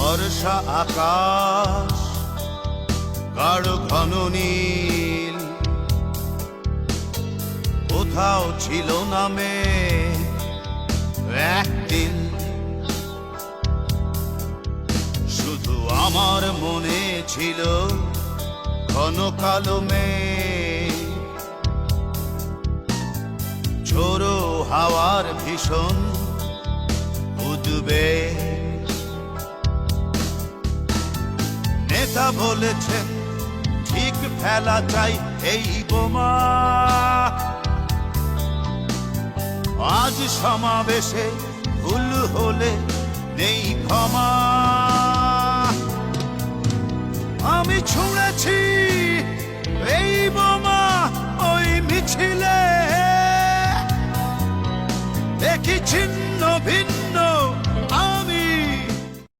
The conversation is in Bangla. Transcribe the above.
বর্ষা আকাশ গাঢ় ঘন নীল, কোথাও ছিল নামে একদিন। শুধু আমার মনে ছিল ঘন কালো মেঘ, ঝোড়ো হাওয়ার ভীষণ উদ্বেগ। নেতা বলেছেন ঠিক ফেলা চাই এই বোমা, আজ সমাবেশে ভুল হলে নেই ক্ষমা। আমি ছুঁড়েছি এই বোমা ওই মিছিলে, দেখি ছিন্ন ভিন্ন